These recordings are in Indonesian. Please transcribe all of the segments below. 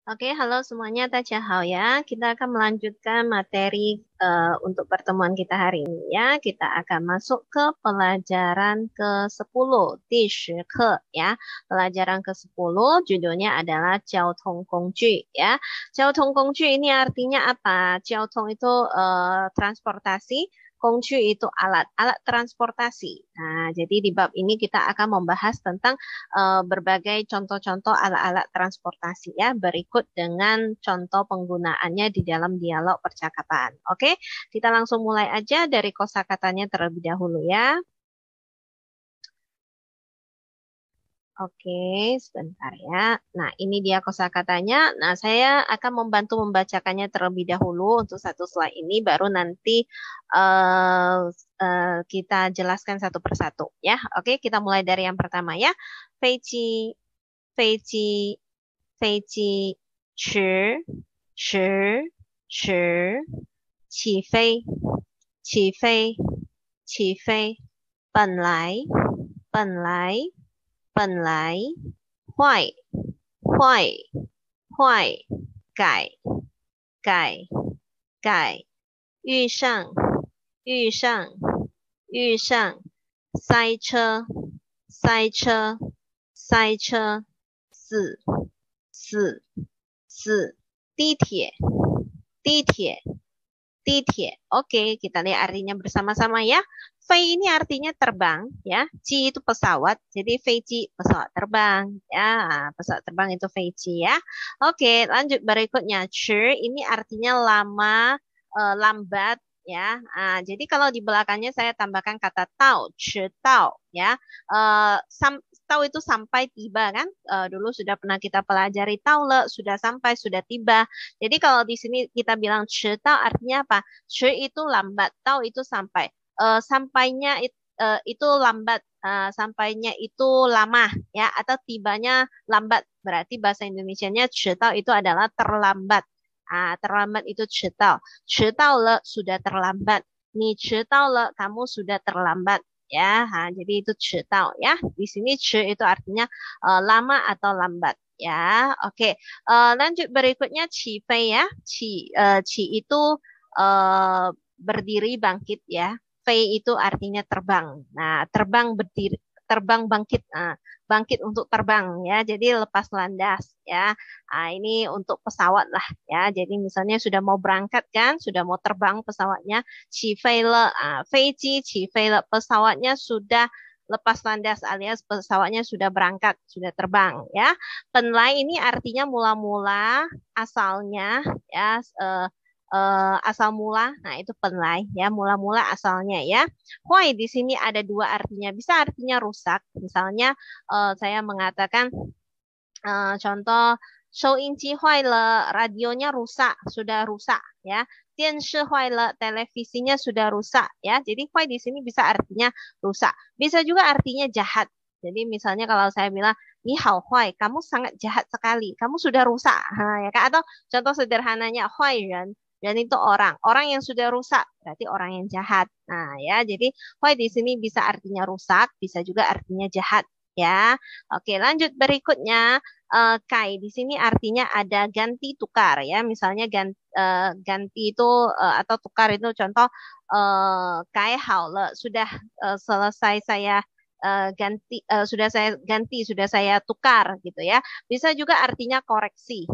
Oke, halo semuanya, Tajahau ya. Kita akan melanjutkan materi untuk pertemuan kita hari ini ya. Kita akan masuk ke pelajaran ke-10, di 10 ya. Pelajaran ke-10 judulnya adalah 交通工具 ya. 交通工具 ini artinya apa? 交通 itu transportasi, Kongcu itu alat, alat transportasi. Nah, jadi di bab ini kita akan membahas tentang berbagai contoh-contoh alat-alat transportasi ya. Berikut dengan contoh penggunaannya di dalam dialog percakapan. Oke, kita langsung mulai aja dari kosakatanya terlebih dahulu ya. Oke, sebentar ya. Nah, ini dia kosakatanya. Nah, saya akan membantu membacakannya terlebih dahulu untuk satu slide ini, baru nanti eh, kita jelaskan satu persatu ya. Oke, kita mulai dari yang pertama ya. 飞机，飞机，迟，起飞，起飞，起飞，本来，地铁。地铁. Oke, kita lihat artinya bersama-sama ya. Fei ini artinya terbang ya. Ji itu pesawat. Jadi Fei pesawat terbang ya. Pesawat terbang itu Fei ya. Oke, lanjut berikutnya. Chi ini artinya lama, lambat ya. Jadi kalau di belakangnya saya tambahkan kata tao, chi tao ya. Tao itu sampai tiba kan? Dulu sudah pernah kita pelajari tao le, sudah sampai, sudah tiba. Jadi kalau di sini kita bilang 迟到 artinya apa? 迟 itu lambat, tau itu sampai. Sampainya itu lambat, sampainya itu lama ya, atau tibanya lambat. Berarti bahasa Indonesianya 迟到 itu adalah terlambat. Terlambat itu 迟到. 迟到了 sudah terlambat. 你迟到了 kamu sudah terlambat ya. Jadi itu 迟到 ya. Di sini 迟 itu artinya lama atau lambat ya. Oke. Lanjut berikutnya Qifei ya. Qi itu berdiri bangkit ya. Fei itu artinya terbang. Nah, terbang berdiri, terbang bangkit. Bangkit untuk terbang ya. Jadi lepas landas ya. Ini untuk pesawat lah ya. Jadi misalnya sudah mau berangkat kan, sudah mau terbang pesawatnya, Qifei le, Feiji Qifei le, pesawatnya sudah lepas landas alias pesawatnya sudah berangkat, sudah terbang ya. Penlai ini artinya mula-mula, asalnya ya, asal mula. Nah, itu penlai ya, mula-mula asalnya ya. Huai di sini ada dua artinya. Bisa artinya rusak. Misalnya saya mengatakan contoh 收音机 坏了, radionya rusak, sudah rusak ya. 电视 坏了, televisinya sudah rusak ya. Jadi huai di sini bisa artinya rusak. Bisa juga artinya jahat. Jadi misalnya kalau saya bilang, ni hao huai, kamu sangat jahat sekali, kamu sudah rusak. Ya kan? Atau contoh sederhananya, huai ren, dan itu orang. Orang yang sudah rusak, berarti orang yang jahat. Nah ya, jadi huai di sini bisa artinya rusak, bisa juga artinya jahat ya. Oke, lanjut berikutnya. Kai di sini artinya ada ganti tukar ya. Misalnya ganti itu atau tukar itu contoh kai hao le, sudah selesai saya sudah saya ganti, sudah saya tukar gitu ya. Bisa juga artinya koreksi.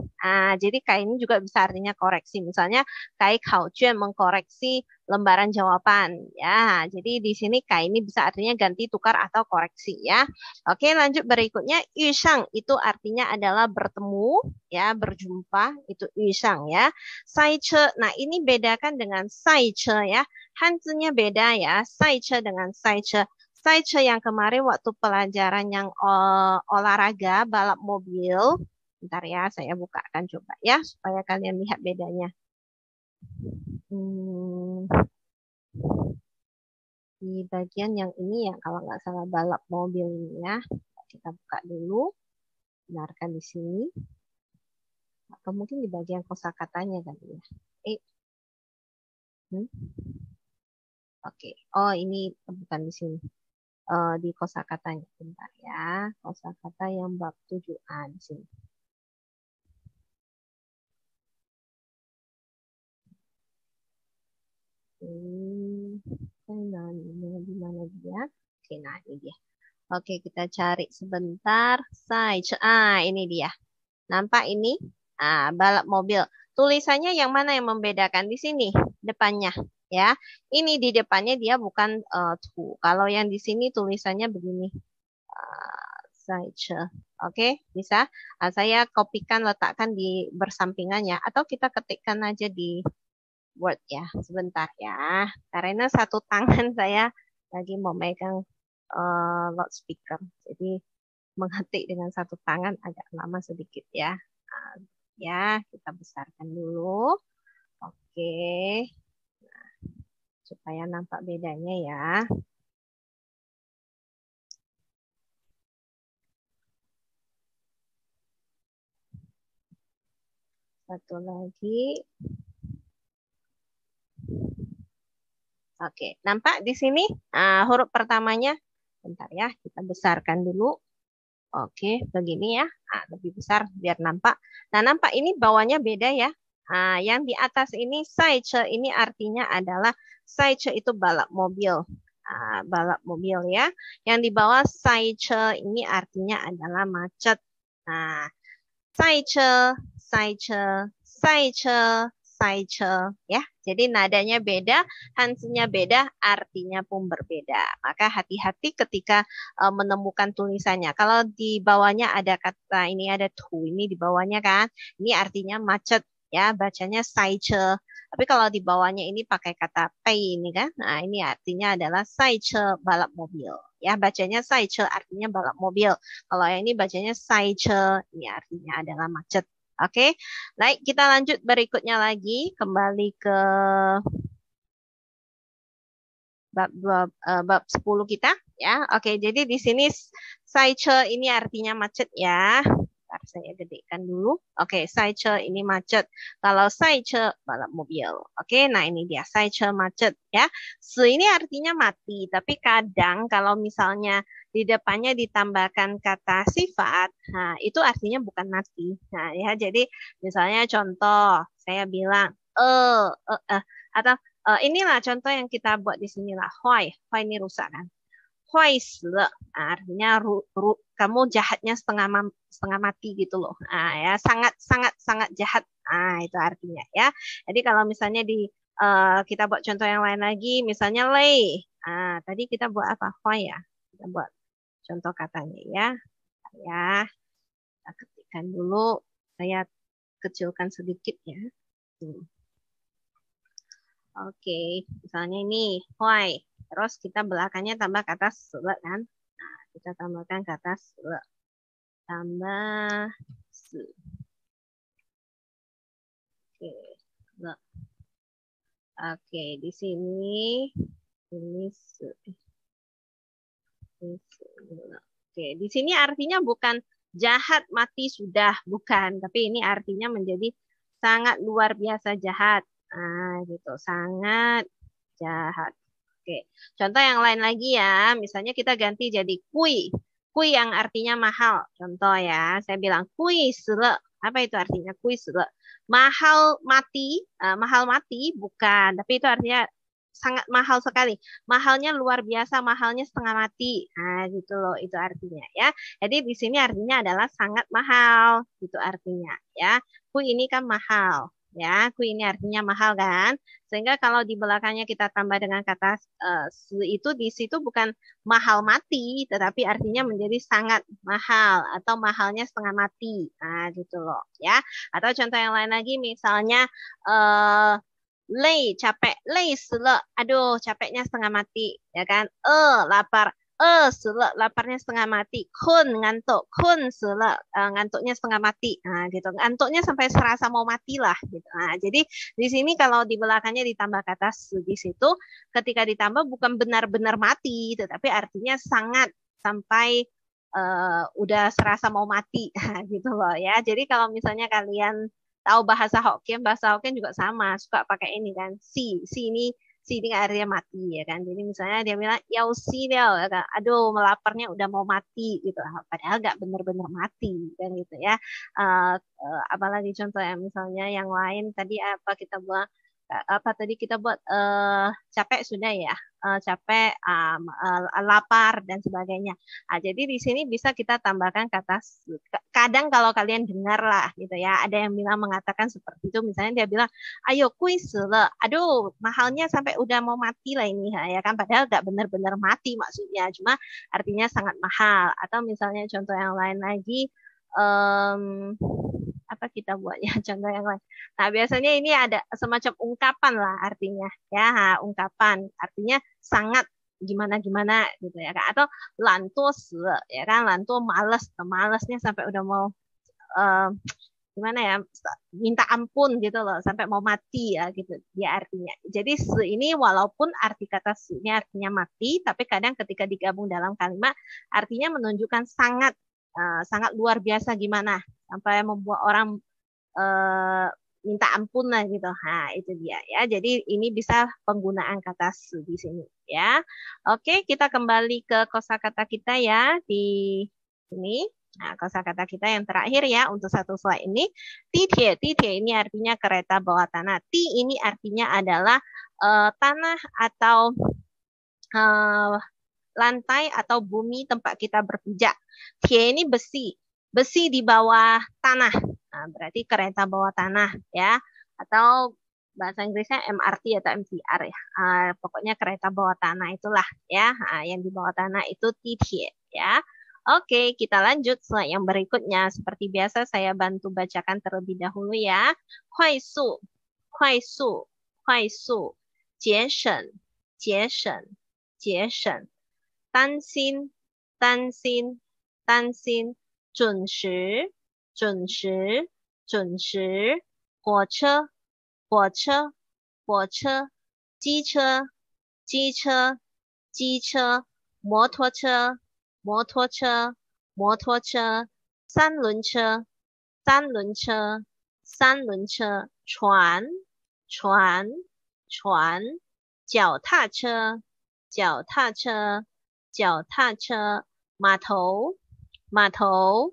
Jadi kai ini juga bisa artinya koreksi. Misalnya kai hao juan mengkoreksi lembaran jawaban ya. Jadi di sini kai ini bisa artinya ganti tukar atau koreksi ya. Oke, lanjut berikutnya yusang itu artinya adalah bertemu ya, berjumpa itu yusang ya. Saiche, nah ini bedakan dengan saiche ya. Hanzinya beda ya, saiche dengan saiche. Saiche yang kemarin waktu pelajaran yang olahraga balap mobil. Bentar ya, saya bukakan coba ya supaya kalian lihat bedanya. Hmm, di bagian yang ini ya, kalau nggak salah balap mobil ini ya. Kita buka dulu. Benarkan di sini. Atau mungkin di bagian kosakatanya kali ya. Eh, hmm? Oke. Oh, ini bukan di sini. Di kosakatanya. Bentar ya. Kosakata yang bab 7A di sini. Hmm, di mana dia? Oke, nah ini dia. Oke, kita cari sebentar. Size. Ini dia. Nampak ini? Balap mobil. Tulisannya yang mana yang membedakan di sini? Depannya, ya. Ini di depannya dia bukan to. Kalau yang di sini tulisannya begini. Size. Oke, bisa. Saya kopikan, letakkan di bersampingannya. Atau kita ketikkan aja di Word ya. Sebentar ya. Karena satu tangan saya lagi mau megang loudspeaker. Jadi mengetik dengan satu tangan agak lama sedikit ya. Nah, ya, kita besarkan dulu. Oke, supaya nampak bedanya ya. Satu lagi. Oke, nampak di sini huruf pertamanya. Bentar ya, kita besarkan dulu. Oke, begini ya. Lebih besar biar nampak. Nah, nampak ini bawahnya beda ya. Yang di atas ini size ini artinya adalah size itu balap mobil. Balap mobil ya. Yang di bawah size ini artinya adalah macet. Nah, 赛车, 赛车, 赛车, 赛车 ya. Jadi nadanya beda, hansinya beda, artinya pun berbeda. Maka hati-hati ketika menemukan tulisannya. Kalau di bawahnya ada kata ini ada tu ini di bawahnya kan. Ini artinya macet ya, bacanya 赛车. Tapi kalau di bawahnya ini pakai kata pay ini kan. Nah, ini artinya adalah 赛车 balap mobil. Ya, bacanya 赛车 artinya balap mobil. Kalau yang ini bacanya Saiche, ini artinya adalah macet. Oke, baik kita lanjut berikutnya lagi, kembali ke bab 10 kita ya. Oke, jadi di sini Saiche ini artinya macet ya. Bentar, saya gedekan dulu. Oke, Saiche ini macet. Kalau Saiche balap mobil. Oke, nah ini dia Saiche macet ya. Se ini artinya mati, tapi kadang kalau misalnya di depannya ditambahkan kata sifat, nah itu artinya bukan mati. Nah ya, jadi misalnya contoh saya bilang atau inilah contoh yang kita buat di sini lah. Huai, huai ini rusak kan. Huai sile, artinya kamu jahatnya setengah mati gitu loh. Ya sangat sangat sangat jahat. Itu artinya ya. Jadi kalau misalnya di kita buat contoh yang lain lagi, misalnya lei. Tadi kita buat apa? Huai ya. Kita buat contoh katanya ya. Ya, kita ketikkan dulu. Saya kecilkan sedikit ya. Oke, misalnya ini why. Terus kita belakangnya tambah kata sele kan. Nah, kita tambahkan kata sele. Tambah se. Oke, sele. Oke, di sini ini se. Ini sele. Oke, di sini artinya bukan jahat mati sudah, bukan. Tapi ini artinya menjadi sangat luar biasa jahat. Gitu, sangat jahat. Oke, contoh yang lain lagi ya. Misalnya kita ganti jadi kui. Kui yang artinya mahal. Contoh ya, saya bilang kui sele. Apa itu artinya kui sele? Mahal mati, mahal mati bukan, tapi itu artinya sangat mahal sekali. Mahalnya luar biasa, mahalnya setengah mati. Nah, gitu loh itu artinya ya. Jadi di sini artinya adalah sangat mahal, gitu artinya ya. Kui ini kan mahal. Ya, kui ini artinya mahal kan? Sehingga kalau di belakangnya kita tambah dengan kata itu di situ bukan mahal mati, tetapi artinya menjadi sangat mahal atau mahalnya setengah mati. Nah, gitu loh ya. Atau contoh yang lain lagi misalnya eh capek, 累死了. Aduh, capeknya setengah mati, ya kan? Lapar. Laparnya setengah mati. Kun ngantuk, ngantuknya setengah mati. Nah, gitu. Ngantuknya sampai serasa mau mati lah, gitu. Nah, jadi di sini kalau di belakangnya ditambah kata di situ, ketika ditambah bukan benar-benar mati, tetapi artinya sangat sampai udah serasa mau mati, gitu loh ya. Jadi kalau misalnya kalian tahu bahasa Hokkien juga sama, suka pakai ini kan, si ini artinya mati ya kan. Jadi misalnya dia bilang yau si dia, ya kan? Aduh melaparnya udah mau mati gitu, padahal nggak bener-bener mati kan gitu ya. Apalagi contoh yang misalnya yang lain tadi apa kita buat apa tadi kita buat capek sudah ya. Capek, lapar dan sebagainya. Jadi di sini bisa kita tambahkan kata kadang kalau kalian dengar lah gitu ya, ada yang bilang mengatakan seperti itu, misalnya dia bilang, ayo kuis le, aduh mahalnya sampai udah mau mati lah ini ya kan, padahal nggak benar-benar mati maksudnya, cuma artinya sangat mahal. Atau misalnya contoh yang lain lagi, em, apa kita buatnya contoh yang lain. Nah, biasanya ini ada semacam ungkapan lah artinya ya, ungkapan artinya sangat gimana-gimana gitu ya kan. Atau lantus ya kan, lantus males, malesnya sampai udah mau eh, gimana ya, minta ampun gitu loh, sampai mau mati ya gitu dia artinya. Jadi ini walaupun arti kata ini artinya mati, tapi kadang ketika digabung dalam kalimat artinya menunjukkan sangat, sangat luar biasa gimana sampai membuat orang eh, minta ampun lah gitu. Nah, itu dia ya. Jadi ini bisa penggunaan kata su di sini ya. Oke, kita kembali ke kosakata kita ya di sini. Nah, kosakata kita yang terakhir ya untuk satu slide ini. Titie, titie ini artinya kereta bawah tanah. Ti ini artinya adalah tanah atau uh, lantai atau bumi tempat kita berpijak. Tie ini besi, besi di bawah tanah. Nah, berarti kereta bawah tanah ya. Atau bahasa Inggrisnya MRT atau MTR ya. Pokoknya kereta bawah tanah itulah ya. Yang di bawah tanah itu titie ya. Oke, kita lanjut slide yang berikutnya. Seperti biasa saya bantu bacakan terlebih dahulu ya. Kuai su, kuai su, kuai su, jie shen, jie shen, jie shen. 担心，担心，担心，准时，准时，准时，火车，火车，火车，机车，机车，机车，摩托车，摩托车，摩托车，三轮车，三轮车，三轮车，船，船，船，脚踏车，脚踏车。脚踏车, 码头, 码头,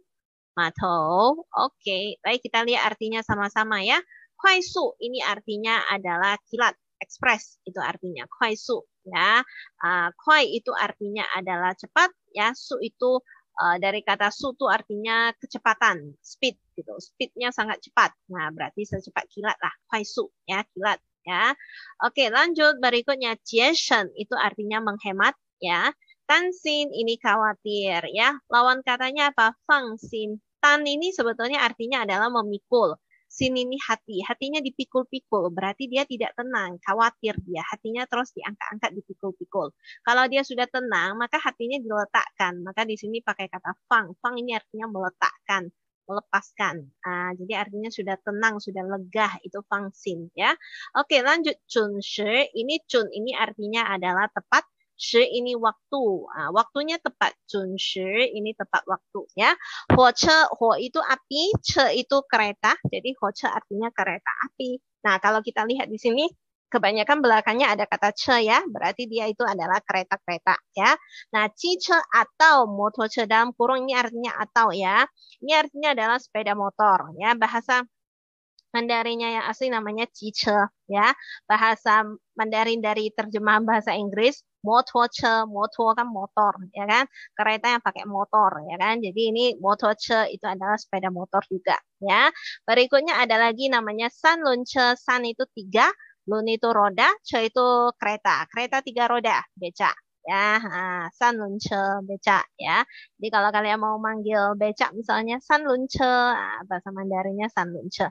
码头. Oke, baik kita lihat artinya sama-sama ya. Kuaisu ini artinya adalah kilat, ekspres itu artinya kuaisu ya. Kuai itu artinya adalah cepat ya. Su itu dari kata su itu artinya kecepatan, speed gitu. Speednya sangat cepat. Nah, berarti secepat kilat lah, kuaisu ya, kilat ya. Oke, lanjut berikutnya jieshen itu artinya menghemat ya. Tansin ini khawatir ya. Lawan katanya apa? Fangsin. Tan ini sebetulnya artinya adalah memikul. Sin ini hati. Hatinya dipikul-pikul. Berarti dia tidak tenang. Khawatir dia. Hatinya terus diangkat-angkat, dipikul-pikul. Kalau dia sudah tenang, maka hatinya diletakkan. Maka di sini pakai kata fang. Fang ini artinya meletakkan, melepaskan. Jadi artinya sudah tenang, sudah lega. Itu fangsin ya. Oke, lanjut. Chun shi. Ini chun ini artinya adalah tepat. Shi ini waktu, waktunya tepat. Chun shi ini tepat waktu ya. Huo che, huo itu api, che itu kereta. Jadi huo che artinya kereta api. Nah, kalau kita lihat di sini kebanyakan belakangnya ada kata che ya, berarti dia itu adalah kereta-kereta ya. Nah, chi che atau motor che dalam kurung ini artinya atau ya. Ini artinya adalah sepeda motor ya. Bahasa Mandarinnya yang asli namanya jiche ya. Bahasa Mandarin dari terjemahan bahasa Inggris motor, motor kan motor ya kan, kereta yang pakai motor ya kan. Jadi ini motor itu adalah sepeda motor juga ya. Berikutnya ada lagi namanya san lunche. San itu tiga, lun itu roda, ce itu kereta, kereta tiga roda, beca ya. San lunche beca ya. Jadi kalau kalian mau manggil becak misalnya san lunche, bahasa Mandarinnya san lunche.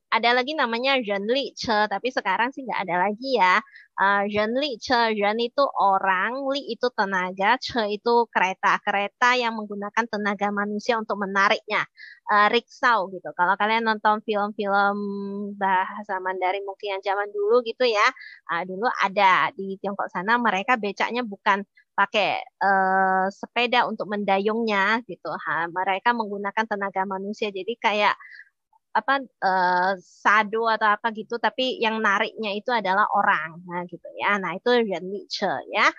Ada lagi namanya renli che, tapi sekarang sih nggak ada lagi ya. Renli che, ren itu orang, li itu tenaga, che itu kereta, kereta yang menggunakan tenaga manusia untuk menariknya. Riksau gitu. Kalau kalian nonton film-film bahasa Mandarin mungkin yang zaman dulu gitu ya, dulu ada di Tiongkok sana, mereka becaknya bukan pakai sepeda untuk mendayungnya gitu. Mereka menggunakan tenaga manusia. Jadi kayak apa sado atau apa gitu, tapi yang nariknya itu adalah orang. Nah, gitu ya. Nah, itu renliche ya.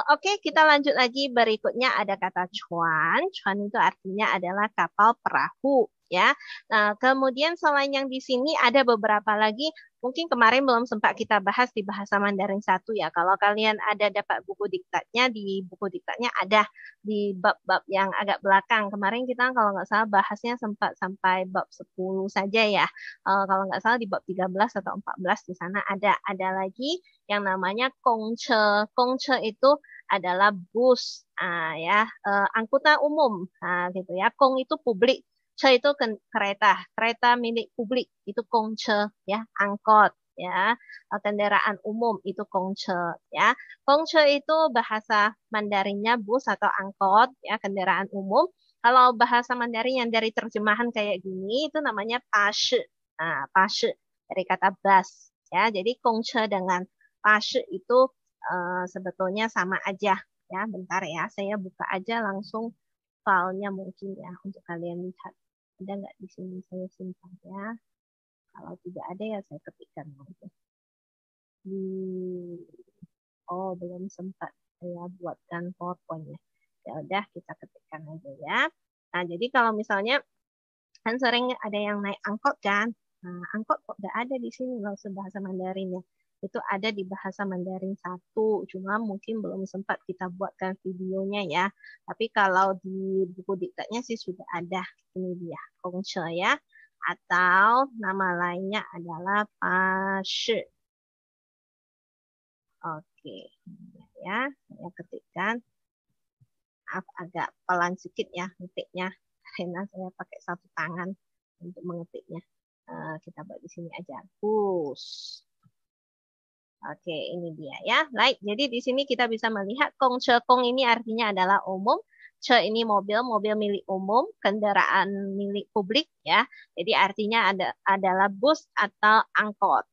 Oke, kita lanjut lagi berikutnya ada kata cuan. Cuan itu artinya adalah kapal perahu ya. Nah, kemudian selain yang di sini ada beberapa lagi, mungkin kemarin belum sempat kita bahas di bahasa Mandarin satu ya. Kalau kalian ada dapat buku diktatnya, di buku diktatnya ada di bab-bab yang agak belakang. Kemarin kita kalau nggak salah bahasnya sempat sampai bab 10 saja ya. Kalau nggak salah di bab 13 atau 14 di sana ada. Ada lagi yang namanya Gongce. Gongce itu adalah bus, ya, angkutan umum, gitu ya. Kong itu publik, ce itu kereta, kereta milik publik itu kongce, ya, angkot, ya, kendaraan umum itu kongce, ya. Kongce itu bahasa Mandarinnya bus atau angkot, ya, kendaraan umum. Kalau bahasa Mandarin yang dari terjemahan kayak gini itu namanya pashi, pashi dari kata bus, ya. Jadi kongce dengan pashi itu sebetulnya sama aja, ya. Bentar ya, saya buka aja langsung filenya mungkin ya untuk kalian lihat. Ada nggak di sini, saya simpan ya. Kalau tidak ada ya saya ketikkan aja. Oh, belum sempat saya buatkan PowerPoint-nya. Ya udah kita ketikkan aja ya. Nah, jadi kalau misalnya kan sering ada yang naik angkot kan. Nah, angkot kok nggak ada di sini loh bahasa Mandarinnya. Itu ada di bahasa Mandarin satu, cuma mungkin belum sempat kita buatkan videonya ya. Tapi kalau di buku diktatnya sih sudah ada. Ini dia, Gongce ya. Atau nama lainnya adalah Pashi. Oke, ya, saya ketikkan. Maaf, agak pelan sedikit ya ngetiknya, karena saya pakai satu tangan untuk mengetiknya. Kita buat di sini aja. Bus. Oke, ini dia ya. Baik, jadi di sini kita bisa melihat kong ce kong ini artinya adalah umum. Ce ini mobil, mobil milik umum, kendaraan milik publik ya. Jadi artinya adalah bus atau angkot.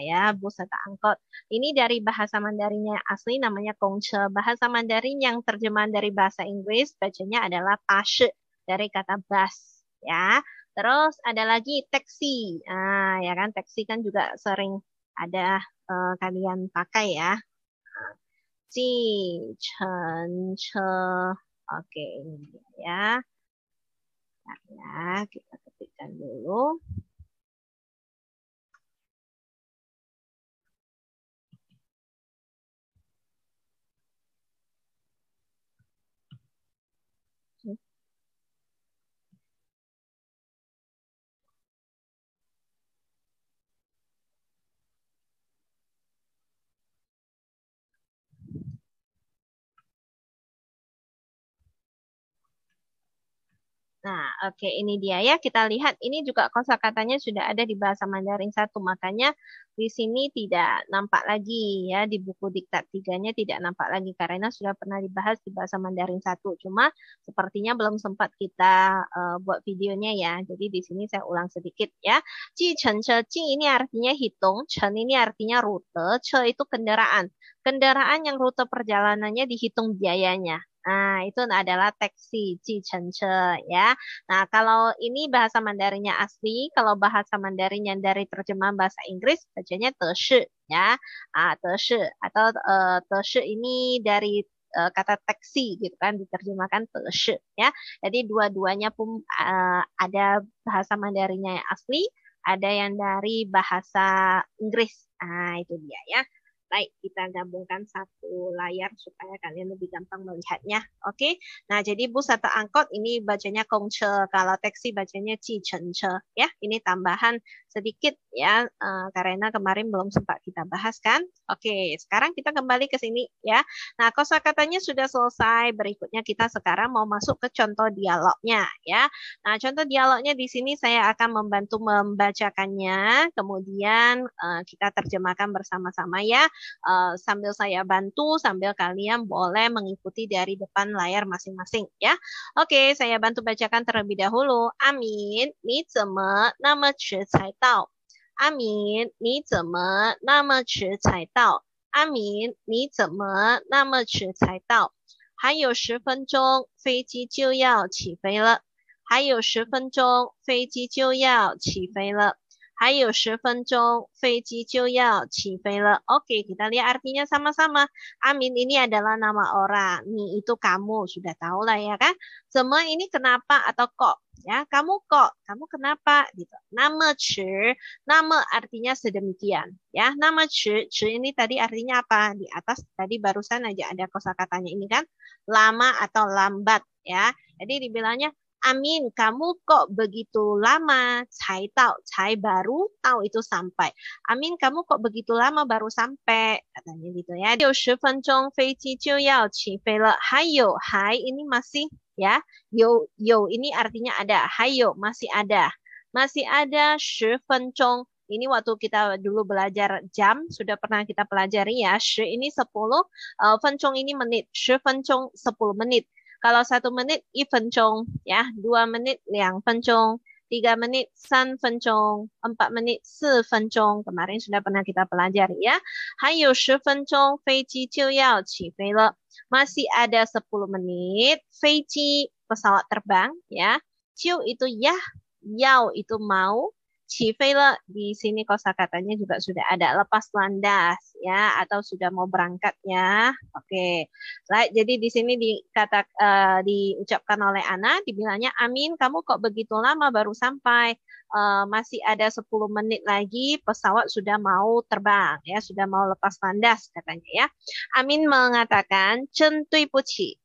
Ya, bus atau angkot. Ini dari bahasa Mandarinnya asli namanya kongce. Bahasa Mandarin yang terjemahan dari bahasa Inggris bacanya adalah pashi dari kata bus ya. Terus ada lagi taksi. Ya kan taksi kan juga sering ada kalian pakai ya. Ji, chen, che. Oke, ini dia ya. Nah, ya, kita ketikkan dulu. Nah, oke, ini dia ya. Kita lihat ini juga kosakatanya sudah ada di bahasa Mandarin satu. Makanya di sini tidak nampak lagi ya di buku diktat tiganya tidak nampak lagi karena sudah pernah dibahas di bahasa Mandarin satu. Cuma sepertinya belum sempat kita buat videonya ya. Jadi di sini saya ulang sedikit ya. Ji chen che ji ini artinya hitung, chen ini artinya rute, che itu kendaraan. Kendaraan yang rute perjalanannya dihitung biayanya. Nah, itu adalah taksi, Ji Chen Che, ya. Nah, kalau ini bahasa Mandarinnya asli, kalau bahasa Mandarin yang dari terjemahan bahasa Inggris, bacanya Teshi, ya. Teshi, atau Teshi ini dari kata taksi, gitu kan, diterjemahkan Teshi, ya. Jadi dua-duanya pun ada bahasa Mandarinnya yang asli, ada yang dari bahasa Inggris. Itu dia, ya. Baik, kita gabungkan satu layar supaya kalian lebih gampang melihatnya. Oke, nah jadi bus atau angkot ini bacanya kongce, kalau taksi bacanya ji cence. Ya, ini tambahan sedikit ya, karena kemarin belum sempat kita bahas kan. Oke, sekarang kita kembali ke sini ya. Nah, kosakatanya sudah selesai. Berikutnya kita sekarang mau masuk ke contoh dialognya ya. Nah, contoh dialognya di sini saya akan membantu membacakannya, kemudian kita terjemahkan bersama-sama ya. Sambil saya bantu, sambil kalian boleh mengikuti dari depan layar masing-masing ya. Oke, saya bantu bacakan terlebih dahulu. Amin, 你怎么那么迟才到？阿明，你怎么那么迟才到？阿明，你怎么那么迟才到？还有10分钟，飞机就要起飞了。还有10分钟，飞机就要起飞了。还有10分钟，飞机就要起飞了。Oke, kita lihat artinya sama-sama. Amin ini adalah nama orang. Ni itu kamu, sudah tahu lah ya kan? Semua ini kenapa atau kok? Ya, kamu kok, kamu kenapa gitu. Nama ce, nama artinya sedemikian. Ya, nama ce ini tadi artinya apa? Di atas tadi barusan aja ada kosakatanya ini kan lama atau lambat ya. Jadi dibilangnya Amin, kamu kok begitu lama? Cai tau, cai baru tahu itu sampai. Amin, kamu kok begitu lama baru sampai? Katanya gitu ya. 60分钟飞机就要起飞了。还有，还 ini masih ya. Yo ini artinya ada. Hayo masih ada. Masih ada 10分钟. Ini waktu kita dulu belajar jam sudah pernah kita pelajari ya. 10 ini 10, 分钟 ini menit. 10分钟 10 menit. Kalau 1 menit 1分钟 ya, 2 menit 2分钟, 3 menit 3分钟, 4 menit 4分钟. Kemarin sudah pernah kita pelajari ya. 还有10分钟飞机就要起飞了. Masih ada 10 menit. 飞机 pesawat terbang ya. Ciu itu ya, yao itu mau. Cifela di sini kosakatanya juga sudah ada lepas landas ya atau sudah mau berangkat ya. Oke. Right, jadi di sini diucapkan oleh Ana dibilangnya Amin kamu kok begitu lama baru sampai. Masih ada 10 menit lagi pesawat sudah mau terbang ya, sudah mau lepas landas katanya ya. Amin mengatakan 真对不起,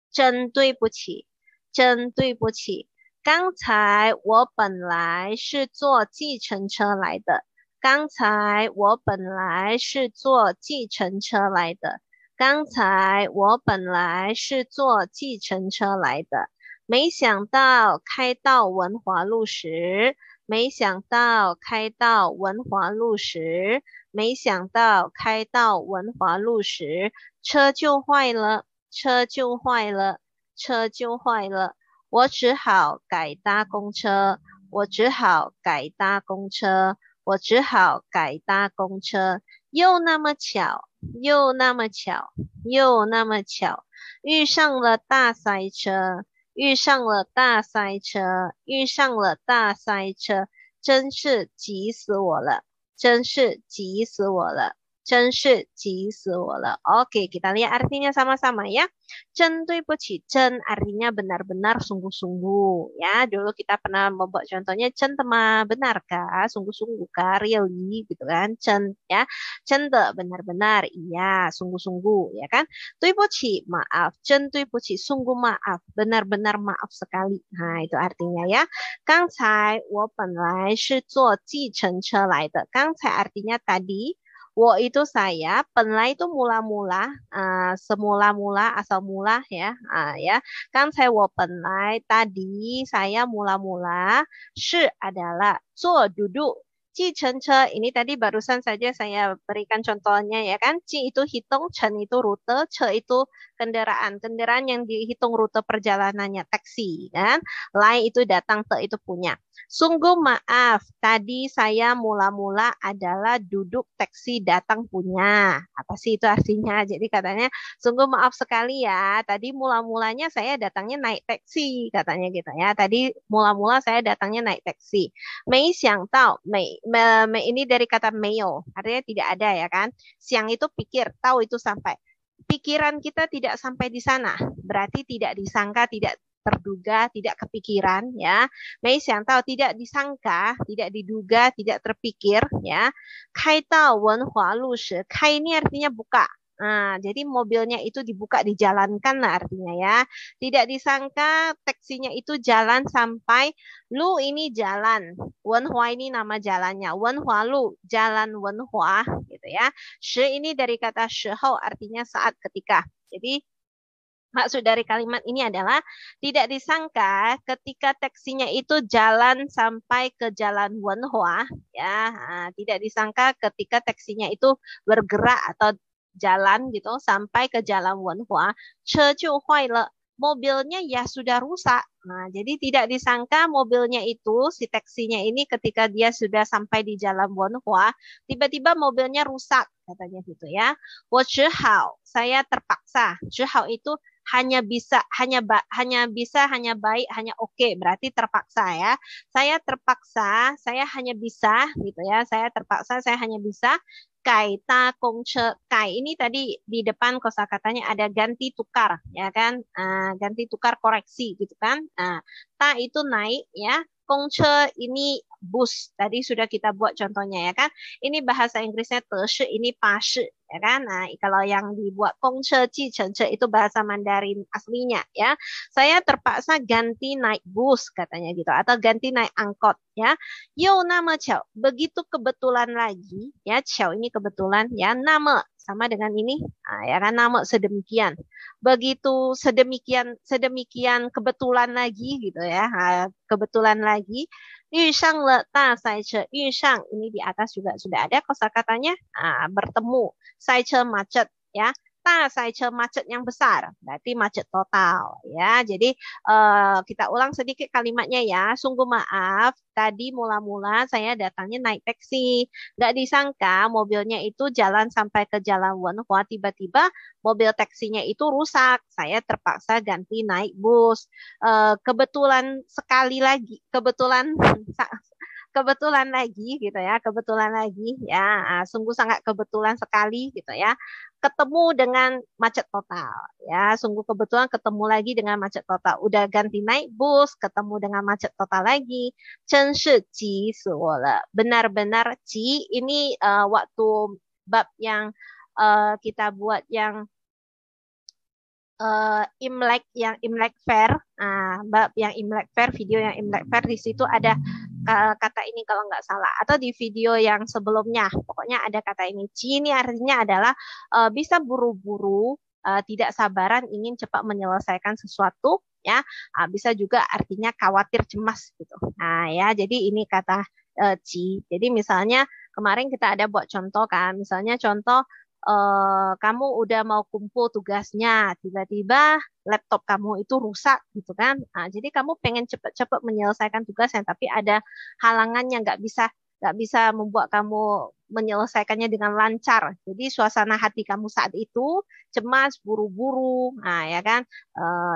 真对不起,真对不起。刚才我本来是坐计程车来的。刚才我本来是坐计程车来的。刚才我本来是坐计程车来的。没想到开到文华路时，没想到开到文华路时，没想到开到文华路时，车就坏了，车就坏了，车就坏了。我只好改搭公车，我只好改搭公车，我只好改搭公车。又那么巧，又那么巧，又那么巧，遇上了大塞车，遇上了大塞车，遇上了大塞车，真是急死我了，真是急死我了。真是急死我了. Oke, kita lihat artinya sama-sama ya. 真对不起, 真 artinya benar-benar sungguh-sungguh ya. Dulu kita pernah membuat contohnya 真的吗? Benarkah? Sungguh-sungguh kah? Really gitu kan? 真 ya. 真的 benar-benar iya, sungguh-sungguh ya kan? 对不起, maaf. 真对不起, sungguh maaf. Benar-benar maaf sekali. Nah, itu artinya ya. 刚才我本来是坐计程车来的. 刚才 artinya tadi. Wo itu saya, penlai itu mula-mula, semula-mula, asal mula ya, ya. Kan saya wo penlai tadi saya mula-mula, shi adalah, zuo duduk, ji chen che, ini tadi barusan saja saya berikan contohnya ya kan, ji itu hitung, chen itu rute, che itu kendaraan, kendaraan yang dihitung rute perjalanannya, taksi kan, lai itu datang, te itu punya. Sungguh maaf, tadi saya mula-mula adalah duduk taksi datang punya. Apa sih itu artinya? Jadi katanya, sungguh maaf sekali ya, tadi mula-mulanya saya datangnya naik taksi, katanya gitu ya. Tadi mula-mula saya datangnya naik taksi. Mei xiang tao, mei ini dari kata meio, artinya tidak ada ya kan. Siang itu pikir, tahu itu sampai. Pikiran kita tidak sampai di sana, berarti tidak disangka, tidak terduga, tidak kepikiran ya. Mei xiang tao tidak disangka, tidak diduga, tidak terpikir ya. Kai tao wen hua lu shi. Kai ini artinya buka. Nah, jadi mobilnya itu dibuka, dijalankan lah artinya ya. Tidak disangka taksinya itu jalan sampai lu ini jalan. Wenhua ini nama jalannya. Wenhua lu, jalan Wenhua gitu ya. Shi ini dari kata shihou artinya saat ketika. Jadi maksud dari kalimat ini adalah tidak disangka ketika taksinya itu jalan sampai ke jalan Wenhua ya. Nah, tidak disangka ketika taksinya itu bergerak atau jalan gitu sampai ke jalan Wenhua, che jiu huai le, mobilnya ya sudah rusak. Nah, jadi tidak disangka mobilnya itu, si taksinya ini ketika dia sudah sampai di jalan Wenhua, tiba-tiba mobilnya rusak, katanya gitu ya. Wo zhihao, saya terpaksa. Zhihao itu hanya bisa, hanya baik, hanya oke, berarti terpaksa ya. Saya terpaksa, saya hanya bisa gitu ya. Saya terpaksa, saya hanya bisa Gai ta gongche. Gai ini tadi di depan kosakatanya ada ganti tukar, ya kan? Ganti tukar koreksi gitu kan? Ta itu naik ya. Gongche ini bus. Tadi sudah kita buat contohnya ya kan? Ini bahasa Inggrisnya teshi, ini pashi, ya kan? Nah, kalau yang dibuat gongche, jicengce itu bahasa Mandarin aslinya ya. Saya terpaksa ganti naik bus katanya gitu atau ganti naik angkot ya. Yo nama Chow, begitu kebetulan lagi ya, Chow ini kebetulan ya, nama sama dengan ini ya kan, nama sedemikian. Begitu sedemikian sedemikian kebetulan lagi gitu ya. Kebetulan lagi 遇上了大塞车，遇上 ini di atas juga sudah ada kosakatanya bertemu, 塞车 macet ya. Nah, saya macet yang besar, berarti macet total ya. Jadi kita ulang sedikit kalimatnya ya. Sungguh maaf, tadi mula-mula saya datangnya naik taksi. Nggak disangka mobilnya itu jalan sampai ke Jalan Wenhua, tiba-tiba mobil taksinya itu rusak. Saya terpaksa ganti naik bus. Kebetulan sekali lagi, kebetulan lagi gitu ya, kebetulan lagi ya, sungguh sangat kebetulan sekali gitu ya, ketemu dengan macet total ya, sungguh kebetulan ketemu lagi dengan macet total, udah ganti naik bus, ketemu dengan macet total lagi, 真是急死我了, benar-benar ji ini waktu bab yang kita buat yang Imlek yang Imlek Fair, bab yang Imlek Fair, video yang Imlek Fair di situ ada kata ini kalau nggak salah, atau di video yang sebelumnya, pokoknya ada kata ini. Ci ini artinya adalah bisa buru-buru, tidak sabaran, ingin cepat menyelesaikan sesuatu, ya. Bisa juga artinya khawatir, cemas gitu. Nah ya, jadi ini kata Ci. Jadi misalnya kemarin kita ada buat contoh kan, misalnya contoh kamu udah mau kumpul tugasnya, tiba-tiba laptop kamu itu rusak gitu kan. Jadi kamu pengen cepet-cepet menyelesaikan tugasnya, tapi ada halangan yang nggak bisa membuat kamu menyelesaikannya dengan lancar. Jadi suasana hati kamu saat itu cemas, buru-buru, ya kan.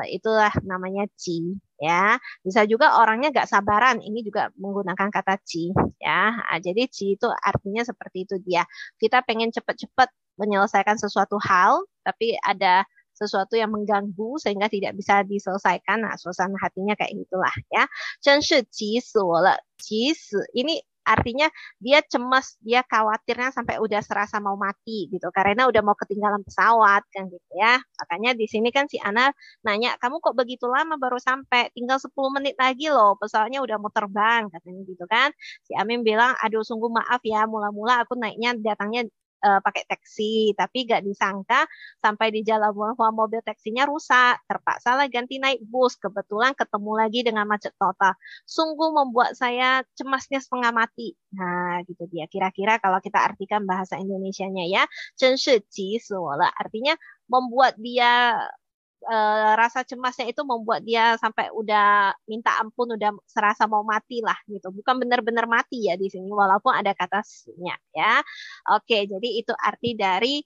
Itulah namanya ci. Ya, bisa juga orangnya nggak sabaran. Ini juga menggunakan kata ci. Ya, jadi ci itu artinya seperti itu dia. Kita pengen cepet-cepet menyelesaikan sesuatu hal, tapi ada sesuatu yang mengganggu sehingga tidak bisa diselesaikan. Nah, suasana hatinya kayak gitulah ya. 真是急死我了. 急死 ini artinya dia cemas, dia khawatirnya sampai udah serasa mau mati gitu, karena udah mau ketinggalan pesawat kan gitu ya. Makanya di sini kan si Ana nanya, kamu kok begitu lama baru sampai? Tinggal 10 menit lagi loh, pesawatnya udah mau terbang katanya gitu kan. Si Amin bilang, aduh sungguh maaf ya, mula-mula aku datangnya pakai taksi, tapi gak disangka sampai di Jalan Wenhua mobil taksinya rusak, terpaksa lah ganti naik bus, kebetulan ketemu lagi dengan macet total, sungguh membuat saya cemasnya setengah mati. Nah gitu dia, kira-kira kalau kita artikan bahasa Indonesianya ya, 真是急死我了, artinya membuat dia rasa cemasnya itu membuat dia sampai udah minta ampun, udah serasa mau mati lah gitu. Bukan benar-benar mati ya di sini, walaupun ada kata nya ya. Oke, jadi itu arti dari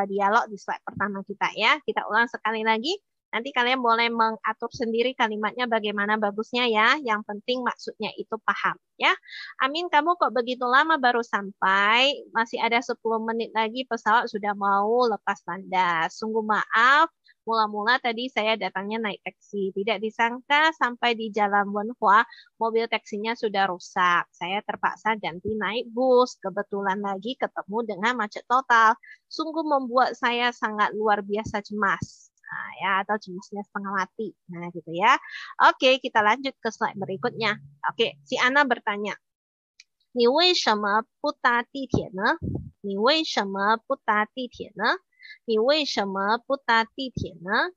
dialog di slide pertama kita ya. Kita ulang sekali lagi. Nanti kalian boleh mengatur sendiri kalimatnya bagaimana bagusnya ya. Yang penting maksudnya itu paham ya. Amin, kamu kok begitu lama baru sampai? Masih ada 10 menit lagi pesawat sudah mau lepas landas. Sungguh maaf. Mula-mula tadi saya datangnya naik taksi. Tidak disangka sampai di Jalan Wenhua, mobil taksinya sudah rusak. Saya terpaksa ganti naik bus. Kebetulan lagi ketemu dengan macet total. Sungguh membuat saya sangat luar biasa cemas. Nah, ya, atau cemasnya setengah mati. Nah, gitu ya. Oke, kita lanjut ke slide berikutnya. Oke, si Ana bertanya, 你为什么不搭地铁呢？你为什么不搭地铁呢？你为什么不搭地铁呢？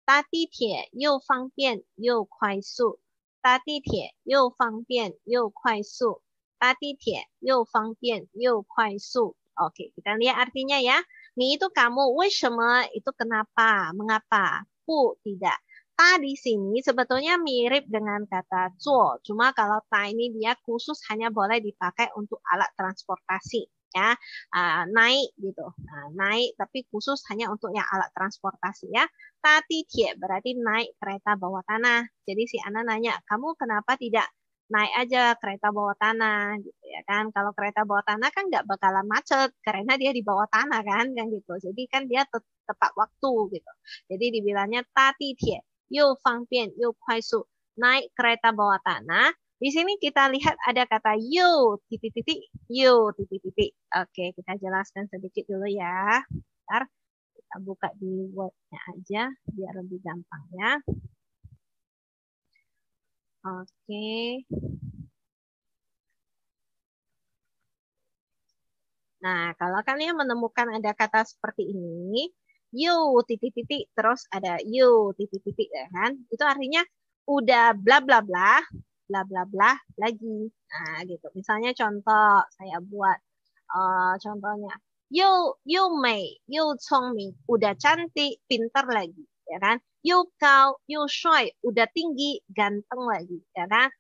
搭地铁又方便又快速，搭地铁又方便又快速，搭地铁又方便又快速。Oke, kita lihat artinya ya. Ni itu kamu, 为什么 itu kenapa, mengapa, pu tidak. Ta di sini sebetulnya mirip dengan kata zuo, cuma kalau ta ini dia khusus hanya boleh dipakai untuk alat transportasi. Ya, naik gitu, naik tapi khusus hanya untuk yang alat transportasi ya. Tati tie berarti naik kereta bawah tanah. Jadi si Ana nanya, kamu kenapa tidak naik aja kereta bawah tanah gitu ya kan. Kalau kereta bawah tanah kan nggak bakalan macet karena dia di bawah tanah kan gitu. Jadi kan dia tepat waktu gitu. Jadi dibilangnya tati tie, yuk fangbian, yuk kuaisu, naik kereta bawah tanah. Di sini kita lihat ada kata you titik-titik, you titik-titik. Oke, kita jelaskan sedikit dulu ya. Bentar, kita buka di Word-nya aja biar lebih gampang ya. Oke. Nah, kalau kalian menemukan ada kata seperti ini, you titik-titik terus ada you titik-titik ya kan? Itu artinya udah bla bla bla bla lagi. Nah, gitu. Misalnya contoh saya buat contohnya you you Mei, you Chongming, udah cantik, pintar lagi, ya kan? You Gao, you Shui, udah tinggi, ganteng lagi, ya kan?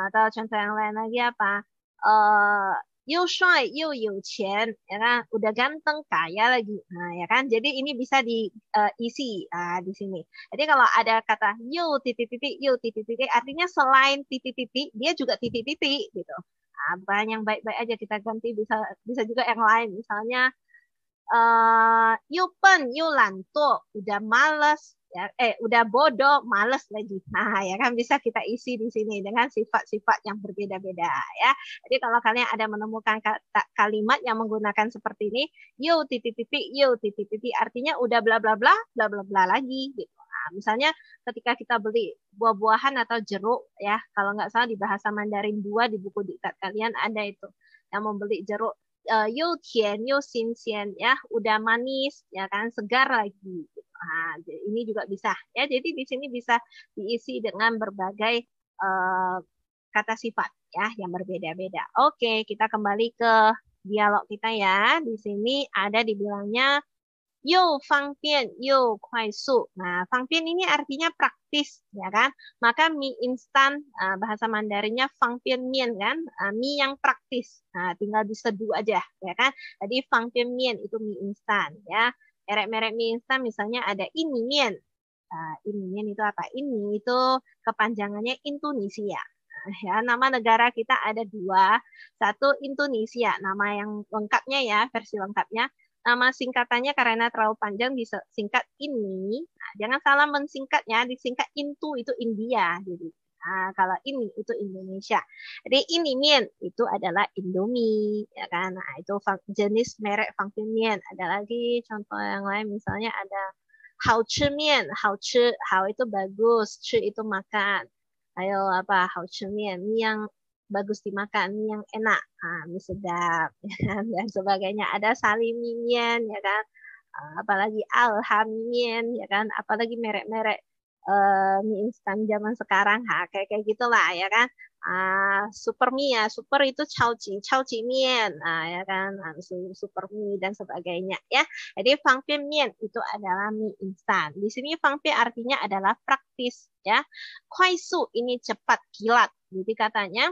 Atau contoh yang lain lagi apa? Eh又帅又有钱, ya kan? Udah ganteng, kaya lagi. Nah, ya kan? Jadi ini bisa diisi di sini. Jadi kalau ada kata you titik-titik, you titik-titik, artinya selain titik-titik, dia juga titik-titik gitu. Nah, bukan yang baik-baik aja kita ganti, bisa bisa juga yang lain. Misalnya you pen, you lanto, udah males, ya, udah bodoh, males lagi. Nah, ya kan bisa kita isi di sini dengan sifat-sifat yang berbeda-beda ya. Jadi kalau kalian ada menemukan kata, kalimat yang menggunakan seperti ini, you titik-titik, you titik-titik, artinya udah bla bla bla, bla bla bla lagi gitu. Nah, misalnya ketika kita beli buah-buahan atau jeruk ya, kalau nggak salah di bahasa Mandarin 2 di buku diktat kalian ada itu yang membeli jeruk yuk tian, yuk xinxian ya, udah manis ya kan, segar lagi. Nah, ini juga bisa ya. Jadi di sini bisa diisi dengan berbagai uh, kata sifat ya yang berbeda-beda. Oke, kita kembali ke dialog kita ya. Di sini ada dibilangnya Yo fangbian, yo kuaisu. Nah, fangbian ini artinya praktis, ya kan? Maka mie instan, bahasa Mandarinnya fangbian mien kan? Mie yang praktis. Nah, tinggal diseduh aja, ya kan? Jadi fangbian mien itu mie instan, ya. Merek-merek mie instan misalnya ada ini mien. Ini mien itu apa? Ini itu kepanjangannya Indonesia. Ya, nama negara kita ada dua. Satu Indonesia, nama yang lengkapnya ya, versi lengkapnya. Nama singkatannya karena terlalu panjang disingkat ini. Nah, jangan salah mensingkatnya, disingkat itu India. Jadi, nah, kalau ini itu Indonesia. Jadi ini mien itu adalah Indomie, ya kan? Nah, itu jenis merek Fangpin Mien. Ada lagi contoh yang lain, misalnya ada Hao Chi Mien, Hao Chi, Hao itu bagus, Chi itu makan. Ayo apa Hao Chi Mien, mie yang bagus dimakan, mie yang enak, mie sedap, ya kan? Dan sebagainya. Ada salimian, ya kan? Apalagi alhamien, ya kan? Apalagi merek-merek mie instan zaman sekarang, kayak kayak gitulah, ya kan? Super mie ya, super itu cauci mien, ya kan? Super mie dan sebagainya, ya. Jadi fangpian mien itu adalah mie instan. Di sini fangpian artinya adalah praktis, ya. Kuaisu ini cepat, kilat. Jadi katanya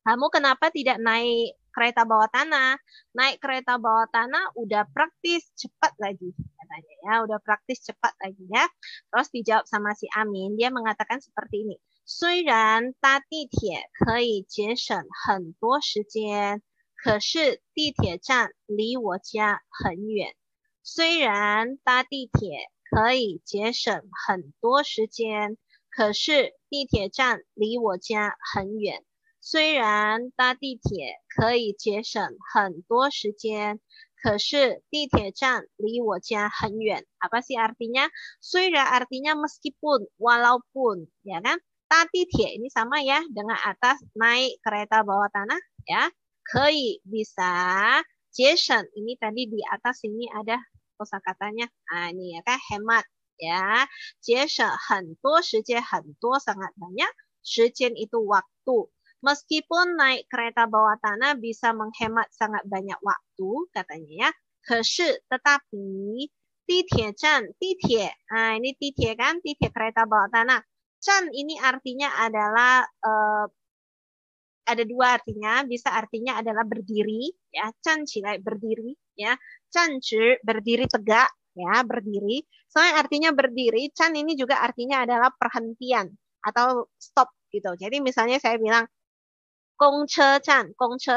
kamu kenapa tidak naik kereta bawah tanah? Naik kereta bawah tanah udah praktis, cepat lagi katanya ya, udah praktis cepat lagi ya. Terus dijawab sama si Amin, dia mengatakan seperti ini. 虽然搭地铁可以节省很多时间，可是地铁站离我家很远。虽然搭地铁可以节省很多时间，可是地铁站离我家很远。虽然搭地铁可以节省很多时间，可是地铁站离我家很远。Apa sih artinya? Suira artinya meskipun, walaupun, ya kan? Tadi tie ini sama ya dengan atas naik kereta bawah tanah, ya. Kei bisa, Jason ini tadi di atas ini ada kosakatanya. Nah, ini ya kan hemat, ya. Jason 很多时间很多 sangat banyak. 时间 itu waktu. Meskipun naik kereta bawah tanah bisa menghemat sangat banyak waktu, katanya ya. Keshi, tetapi, titie, nah ini titie kan, titie kereta bawah tanah. Chan ini artinya adalah, ada dua artinya, bisa artinya adalah berdiri, ya. Chan cilai berdiri, ya. Chan berdiri tegak, ya, berdiri. Soalnya artinya berdiri, Chan ini juga artinya adalah perhentian atau stop, gitu. Jadi misalnya saya bilang Gongche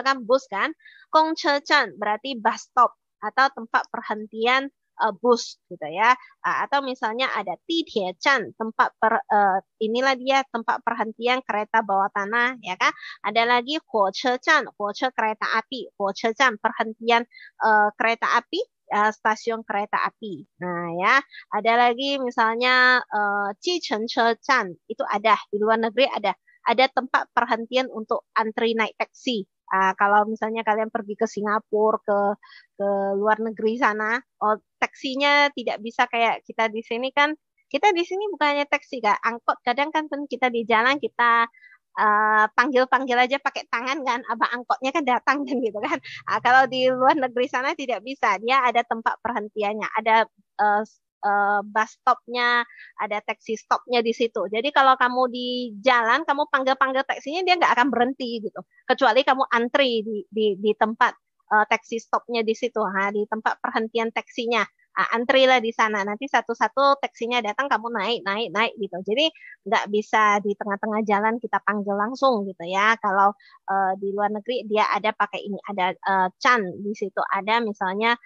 kan bus kan. Gongche berarti bus stop atau tempat perhentian bus gitu ya. Atau misalnya ada Ditiecan, inilah dia tempat perhentian kereta bawah tanah ya kan. Ada lagi Huoche kereta api, Huoche perhentian kereta api, stasiun kereta api. Nah ya, ada lagi misalnya itu ada di luar negeri ada tempat perhentian untuk antri naik taksi. Kalau misalnya kalian pergi ke Singapura, ke luar negeri sana, oh taksinya tidak bisa kayak kita di sini kan. Kita di sini bukannya taksi kak, angkot kadang kan kita di jalan kita panggil-panggil aja pakai tangan kan, abang angkotnya kan datang kan gitu kan. Kalau di luar negeri sana tidak bisa, dia ada tempat perhentiannya, ada uh, bus stopnya, ada taxi stopnya di situ. Jadi kalau kamu di jalan, kamu panggil-panggil taksinya dia nggak akan berhenti gitu, kecuali kamu antri di tempat taxi stopnya di situ, di tempat perhentian taksinya. Antrilah di sana. Nanti satu-satu taksinya datang, kamu naik, naik, naik gitu. Jadi nggak bisa di tengah-tengah jalan kita panggil langsung gitu ya. Kalau di luar negeri dia ada pakai ini, ada Chan di situ ada misalnya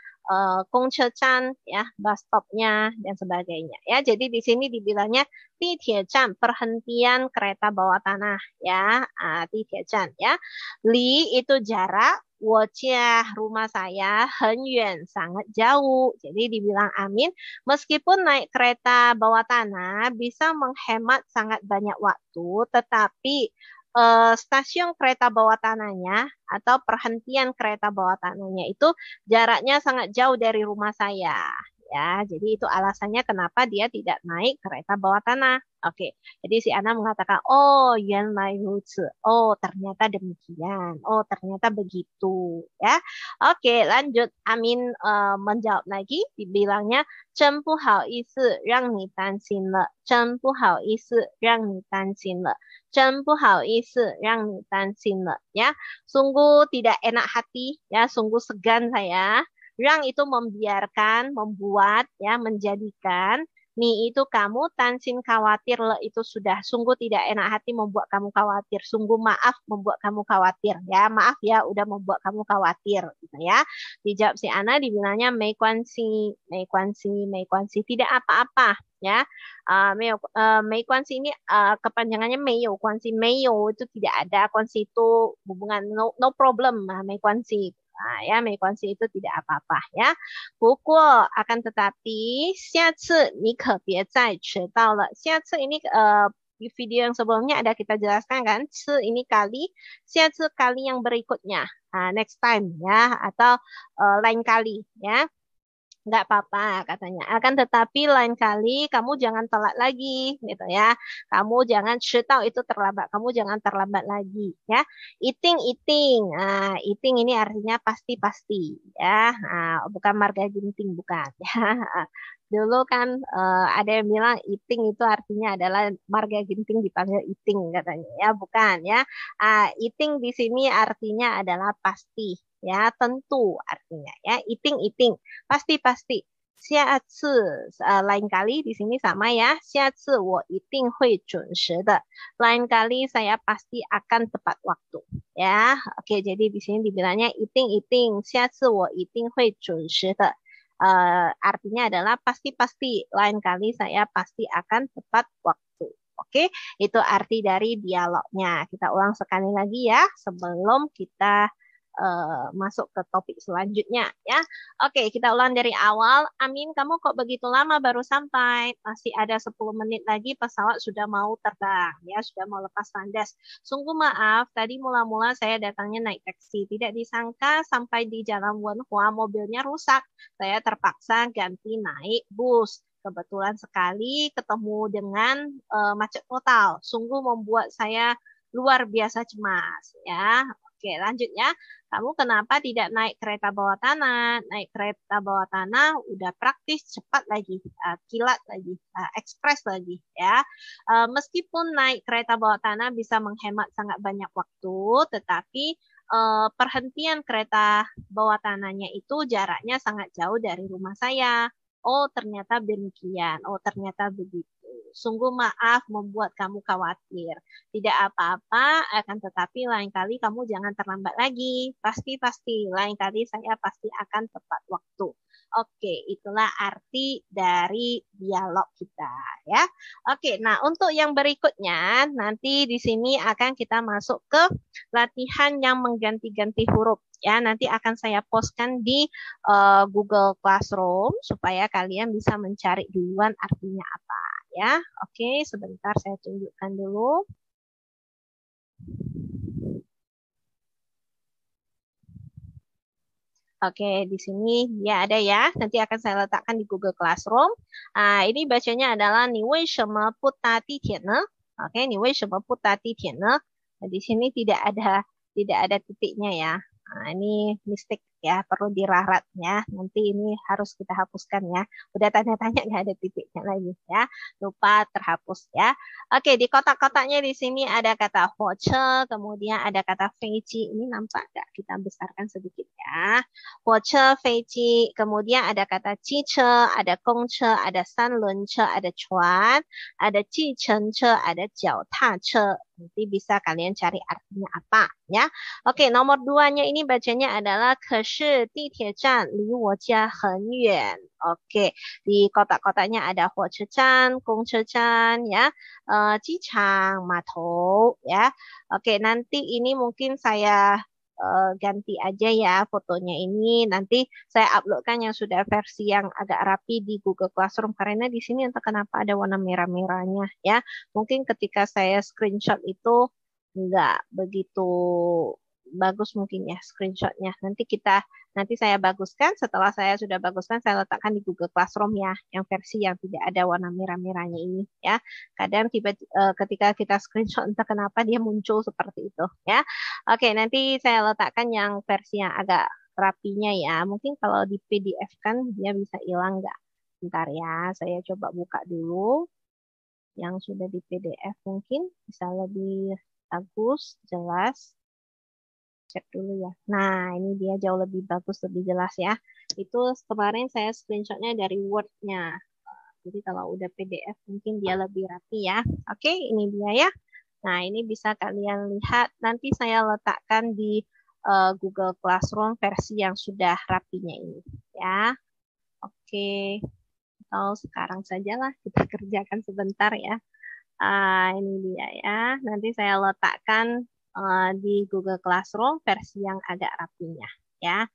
Chan ya, bus stopnya dan sebagainya ya. Jadi di sini dibilangnya Chan, perhentian kereta bawah tanah ya, Chan ya. Li itu jarak, Wojia rumah saya, Henyuan sangat jauh. Jadi dibilang Amin, meskipun naik kereta bawah tanah bisa menghemat sangat banyak waktu, tetapi stasiun kereta bawah tanahnya atau perhentian kereta bawah tanahnya itu jaraknya sangat jauh dari rumah saya. Ya, jadi itu alasannya kenapa dia tidak naik kereta bawah tanah. Oke, jadi si Ana mengatakan, oh, yanlai ruzi. Oh, ternyata demikian. Oh, ternyata begitu. Ya, oke, lanjut. Amin menjawab lagi, dibilangnya, 真不好意思让你担心了，真不好意思让你担心了，真不好意思让你担心了。Ya, sungguh tidak enak hati, ya, sungguh segan saya. Rang itu membiarkan, membuat, ya, menjadikan. Ni itu kamu, tansin khawatir, le itu sudah. Sungguh tidak enak hati membuat kamu khawatir. Sungguh maaf membuat kamu khawatir. Ya, maaf ya udah membuat kamu khawatir. Gitu ya. Dijawab si Ana, dibilangnya mei kuansi, mei kuansi, mei kuansi. Tidak apa-apa. Ya, mei kuansi ini kepanjangannya meio kuansi. Meio itu tidak ada. Kuansi itu hubungan no problem. Mei kuansi. Ya, mekuansi itu tidak apa-apa ya. Pukul akan tetapi, 下次你可别再迟到了. 下次 ini di video yang sebelumnya ada kita jelaskan kan, ini kali, 下次 kali yang berikutnya, next time ya, atau lain kali ya. Nggak apa-apa katanya. Akan tetapi lain kali kamu jangan telat lagi gitu ya. Kamu jangan tahu itu terlambat. Kamu jangan terlambat lagi ya. Eating. Eating ini artinya pasti-pasti ya. Bukan marga ginting bukan ya. Dulu kan ada yang bilang eating itu artinya adalah marga ginting dipanggil eating katanya ya, bukan ya. Eating di sini artinya adalah pasti ya, tentu artinya ya. Eating pasti-pasti. 下次 lain kali di sini sama ya. 下次我一定会准时的. Lain kali saya pasti akan tepat waktu ya. Oke, jadi di sini dibilangnya eating. 下次我一定会准时的. Artinya adalah pasti-pasti. Lain kali saya pasti akan tepat waktu. Oke, itu arti dari dialognya. Kita ulang sekali lagi ya sebelum kita masuk ke topik selanjutnya ya. Oke, kita ulang dari awal. Amin, kamu kok begitu lama baru sampai? Masih ada 10 menit lagi pesawat sudah mau terbang ya, sudah mau lepas landas. Sungguh maaf, tadi mula-mula saya datangnya naik taksi. Tidak disangka sampai di Jalan Wenhua mobilnya rusak. Saya terpaksa ganti naik bus. Kebetulan sekali ketemu dengan macet total. Sungguh membuat saya luar biasa cemas ya. Oke, lanjut ya. Kamu kenapa tidak naik kereta bawah tanah? Naik kereta bawah tanah udah praktis, cepat lagi, kilat lagi, ekspres lagi ya. Meskipun naik kereta bawah tanah bisa menghemat sangat banyak waktu, tetapi perhentian kereta bawah tanahnya itu jaraknya sangat jauh dari rumah saya. Oh, ternyata demikian. Oh, ternyata begitu. sungguh maaf membuat kamu khawatir. Tidak apa-apa, akan tetapi lain kali kamu jangan terlambat lagi. Pasti, lain kali saya pasti akan tepat waktu. Oke, itulah arti dari dialog kita ya. Oke, nah untuk yang berikutnya nanti di sini akan kita masuk ke latihan yang mengganti-ganti huruf ya. Nanti akan saya postkan di Google Classroom supaya kalian bisa mencari duluan artinya apa ya. Oke, sebentar saya tunjukkan dulu. Oke, di sini dia ada ya. Nanti akan saya letakkan di Google Classroom. Ini bacanya adalah 你为什么不搭地铁呢? Oke, 你为什么不搭地铁呢? Nah, di sini tidak ada titiknya ya. Ini mistake ya, perlu dirarat ya. Nanti ini harus kita hapuskan ya. Udah tanya-tanya nggak ada titiknya lagi ya. Lupa terhapus ya. Oke, di kotak-kotaknya di sini ada kata hoce, kemudian ada kata feici. Ini nampak nggak? Kita besarkan sedikit ya. Hoce, feici, kemudian ada kata cice, ada gongce, ada sanlunce, ada chuan, ada jichengce, ada jiaotace. Nanti bisa kalian cari artinya apa ya. Oke, nomor 2-nya ini bacanya adalah 可是地铁站离我家很远. Oke, di kotak-kotaknya ada 火车站, 公车站ya, 机场, 码头ya. Oke, nanti ini mungkin saya ganti aja ya fotonya ini. Nanti saya uploadkan yang sudah versi yang agak rapi di Google Classroom karena di sini entah kenapa ada warna merah-merahnya ya. Mungkin ketika saya screenshot itu nggak begitu bagus mungkin ya screenshotnya. Nanti saya baguskan. Setelah saya sudah baguskan, saya letakkan di Google Classroom ya, yang versi yang tidak ada warna merah-merahnya ini ya. Kadang ketika kita screenshot entah kenapa dia muncul seperti itu ya. Oke, nanti saya letakkan yang versi yang agak rapinya ya. Mungkin kalau di PDF kan dia bisa hilang nggak? Bentar ya, saya coba buka dulu. Yang sudah di PDF mungkin bisa lebih bagus, jelas. Cek dulu ya. Nah, ini dia jauh lebih bagus, lebih jelas ya. Itu kemarin saya screenshotnya dari Word-nya. Jadi kalau udah PDF mungkin dia lebih rapi ya. Oke, ini dia ya. Nah, ini bisa kalian lihat. Nanti saya letakkan di Google Classroom versi yang sudah rapinya ini ya. Oke, atau sekarang sajalah kita kerjakan sebentar ya. Ini dia ya. Nanti saya letakkan di Google Classroom versi yang agak rapinya ya.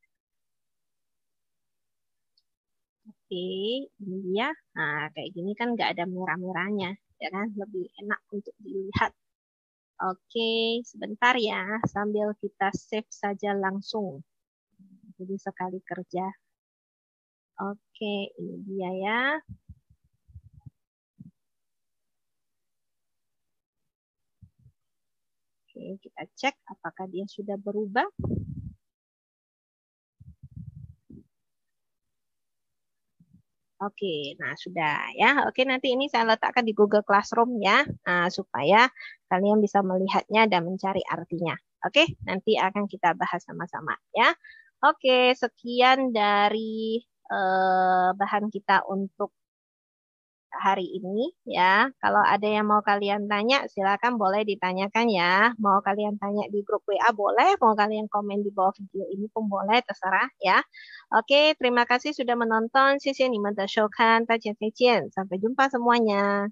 Oke, ini dia. Nah, kayak gini kan nggak ada merah-merahnya, ya kan? Lebih enak untuk dilihat. Oke, sebentar ya, sambil kita save saja langsung. Jadi sekali kerja. Oke, ini dia ya. Oke, kita cek apakah dia sudah berubah. Oke, nah sudah ya. Oke, nanti ini saya letakkan di Google Classroom ya, supaya kalian bisa melihatnya dan mencari artinya. Oke, nanti akan kita bahas sama-sama ya. Oke, sekian dari bahan kita untuk hari ini ya. Kalau ada yang mau kalian tanya, silakan boleh ditanyakan ya. Mau kalian tanya di grup WA boleh, mau kalian komen di bawah video ini pun boleh, terserah ya. Oke, terima kasih sudah menonton. 谢谢你们的收看，大家再见，sampai jumpa semuanya.